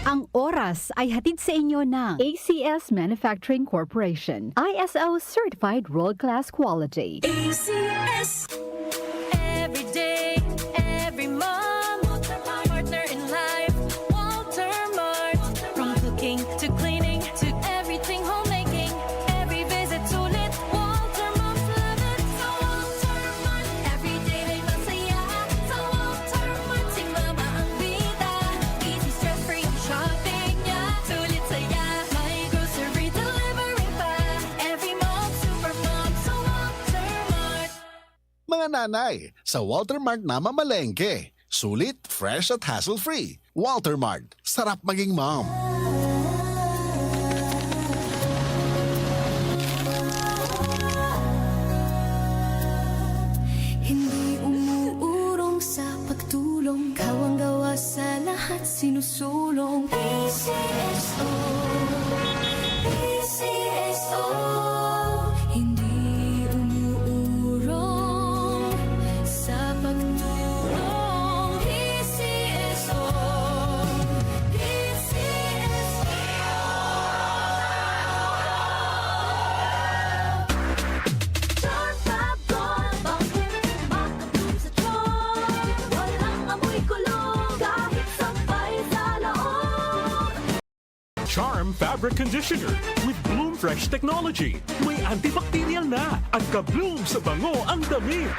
Ang oras ay hatid sa inyo ng ACS Manufacturing Corporation. ISO Certified World-Class Quality. ACS. Every day, every mom, partner in life, Walter Mart. From cooking to cleaning to everything homemaking, every visit sulit, Walter Moms love it. Sa Walter Mart, every day may masaya. Sa Walter Mart, si mama ang bida. Easy stress-free ang shopping niya. Sulit saya, may grocery delivery pa. Every mom, super mom, sa Walter Mart. Mga nanay, sa Walter Mart na mamalengke. Sulit, fresh at hassle-free. Walter Mart, sarap maging mom. Hindi umuurong sa pagtulong, kawang gawa sa lahat sinusulong. PCSO, PCSO. Hindi umuurong sa pagtulong. PCSO, PCSO. Char Fab Gold, bakit makatulong sa char? Walang amoy kulong, kahit sampay sa loob. Charm Fabric Conditioner with Bloom Fresh Technology. May antibacterial na at ka-bloom sa bango ang damit.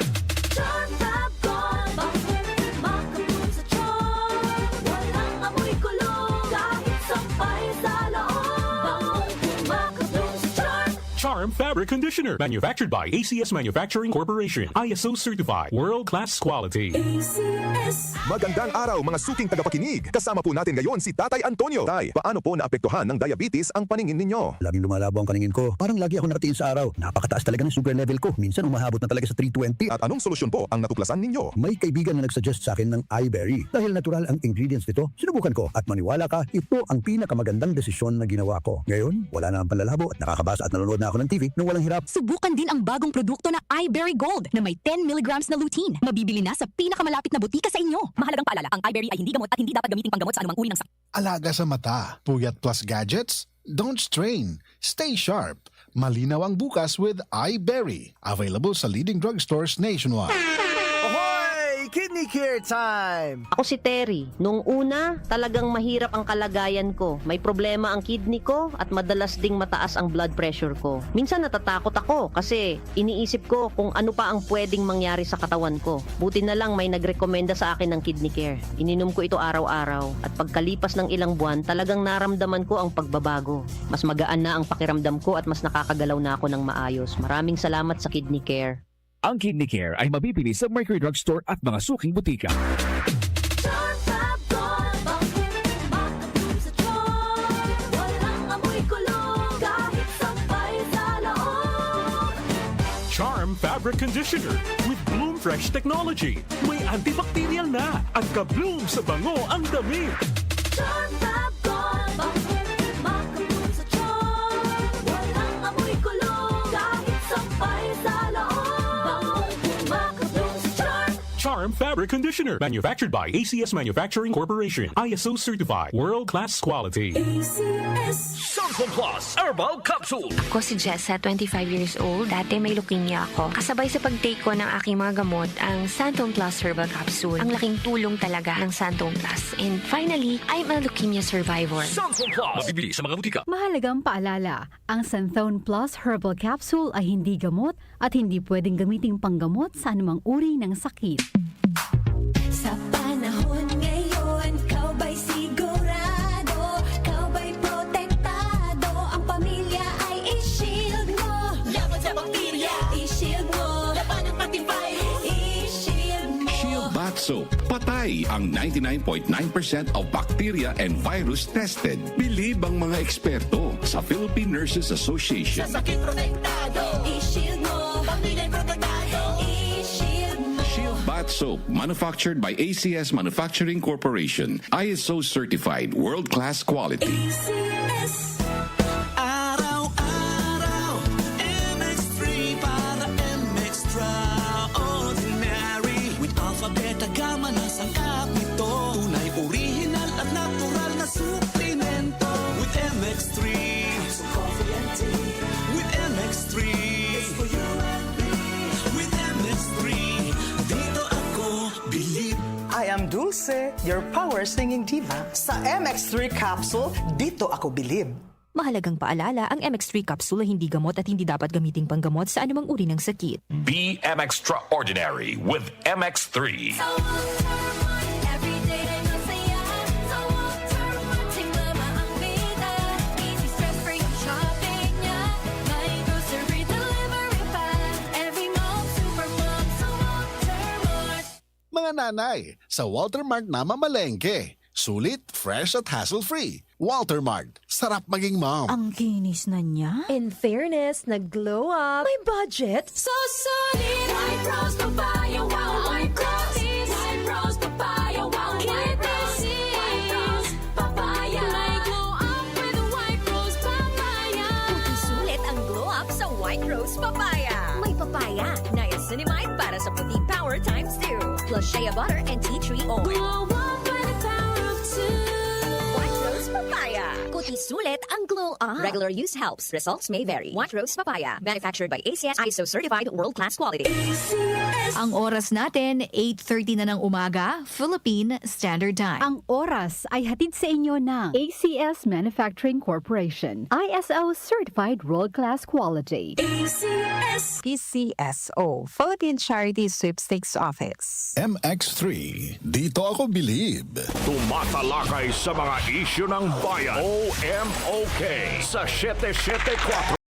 Char Fab Gold, bakit makatulong sa char? Walang amoy kulong, kahit sampay sa loob. Makatulong sa char. Charm Fabric Conditioner. Manufactured by ACS Manufacturing Corporation. ISO certified. World-class quality. ACS. Magandang araw mga suking tagapakinig. Kasama po natin ngayon si Tatay Antonio. Tay, paano po naapektuhan ng diabetes ang paningin ninyo? Laging lumalabo ang paningin ko. Parang lagi ako nakatiin sa araw. Napakataas talaga ng sugar level ko. Minsan umahabot na talaga sa 320. At anong solusyon po ang natuklasan ninyo? May kaibigan na nagsuggest sa akin ng iBerry. Dahil natural ang ingredients nito, sinubukan ko. At maniwala ka, ito ang pinakamagandang desisyon na ginawa ko. Ngayon, wala na ang panlalabo at nakakabasa at nanonood na ako ng TV nang walang hirap. Subukan din ang bagong produkto na iBerry Gold na may 10 milligrams na lutein. Mabibili na sa pinakamalapit na butika sa inyo. Mahalagang paalala, ang iBerry ay hindi gamot at hindi dapat gamitin panggamot sa anumang uri ng sakit. Alaga sa mata, puyat plus gadgets? Don't strain. Stay sharp. Malinaw ang bukas with iBerry. Available sa leading drugstores nationwide. Ahoy! Kidney Care time! Ako si Terry. Nung una, talagang mahirap ang kalagayan ko. May problema ang kidney ko at madalas ding mataas ang blood pressure ko. Minsan natatakot ako kasi iniisip ko kung ano pa ang pwedeng mangyari sa katawan ko. Buti na lang may nagrekomenda sa akin ng Kidney Care. Ininom ko ito araw-araw at pagkalipas ng ilang buwan, talagang naramdaman ko ang pagbabago. Mas magaan na ang pakiramdam ko at mas nakakagalaw na ako ng maayos. Maraming salamat sa Kidney Care. Ang Kidney Care ay mabibili sa Mercury Drugstore at mga suking butika. Char Fab Gold, bakit makatulong sa char? Walang amoy kulong, kahit sampay sa loob. Charm Fabric Conditioner with Bloom Fresh Technology. May antibacterial na at ka-bloom sa bango ang damit. Char Fab Gold, bakit makatulong sa char? Walang amoy kulong, kahit sampay sa loob. Makatulong sa char. Charm Fabric Conditioner. Manufactured by ACS Manufacturing Corporation. ISO certified. World-class quality. ACS. Santon Plus Herbal Capsule. Ako si Jessa, 25 years old. Dati may leukemia ako. Kasabay sa pag-take ko ng aking mga gamot, ang Santon Plus Herbal Capsule. Ang laking tulong talaga ng Santon Plus. And finally, I'm a leukemia survivor. Santon Plus. Mabibili sa mga butika. Mahalagang paalala, ang Santhone Plus Herbal Capsule ay hindi gamot at hindi pwedeng gamiting panggamot sa anumang uri ng sakit. Sa panahon ngayon, kau ba'y sigurado? Kau ba'y protektado? Ang pamilya ay i-shield mo. Laban sa bakterya, i-shield mo. Laban ng pati virus, i-shield mo. Shield Bath Soap. Patay ang 99.9% of bacteria and virus tested. Believe ang mga eksperto sa Philippine Nurses Association. Sa sakit protektado, i-shield mo. Pamilya'y protektado, i-shield mo. Shield Bath Soap, manufactured by ACS Manufacturing Corporation. ISO certified, world-class quality. ACS. Araw-araw, MX3 para MX-Traordinary. With alpha, beta, gamma na sangkap nito. Tunay, original at natural na super. your power singing diva. Sa MX3 capsule, dito ako bilib. Mahalagang paalala, ang MX3 capsule ay hindi gamot at hindi dapat gamiting panggamot sa anumang uri ng sakit. Be extraordinary with MX3. Every day ay masaya. Sa Walter Mart, tingnan ang bida. Easy stress-free ang shopping niya. May grocery delivery pa. Every mall, supermall, sa Walter Mart. Mga nanay, sa Walter Mart na mamalengke. Sulit, fresh at hassle-free. Walter Mart, sarap maging mom. Ang kinis na niya. In fairness, nag-glow up. May budget. So solid. White Rose Papaya, wow, White Rose. White Rose Papaya, wow, White Rose. White Rose Papaya. May glow up with a White Rose Papaya. Puti sulit ang glow up sa White Rose Papaya. May papaya, niacinamide para sa puti power times 2. Plus shea butter and tea tree oil. Glow up by the power of 2. White Rose Papaya. Puti sulit ang glow up. Regular use helps. Results may vary. White Rose Papaya. Manufactured by ACS ISO certified world-class quality. Ang oras natin, 8:30 na ng umaga, Philippine Standard Time. Ang oras ay hatid sa inyo ng ACS Manufacturing Corporation, ISO Certified World-Class Quality. PCSO, Philippine Charity Sweepstakes Office. MX3, dito ako bilib. Tumatalakay sa mga isyu ng bayan. OMOK sa 774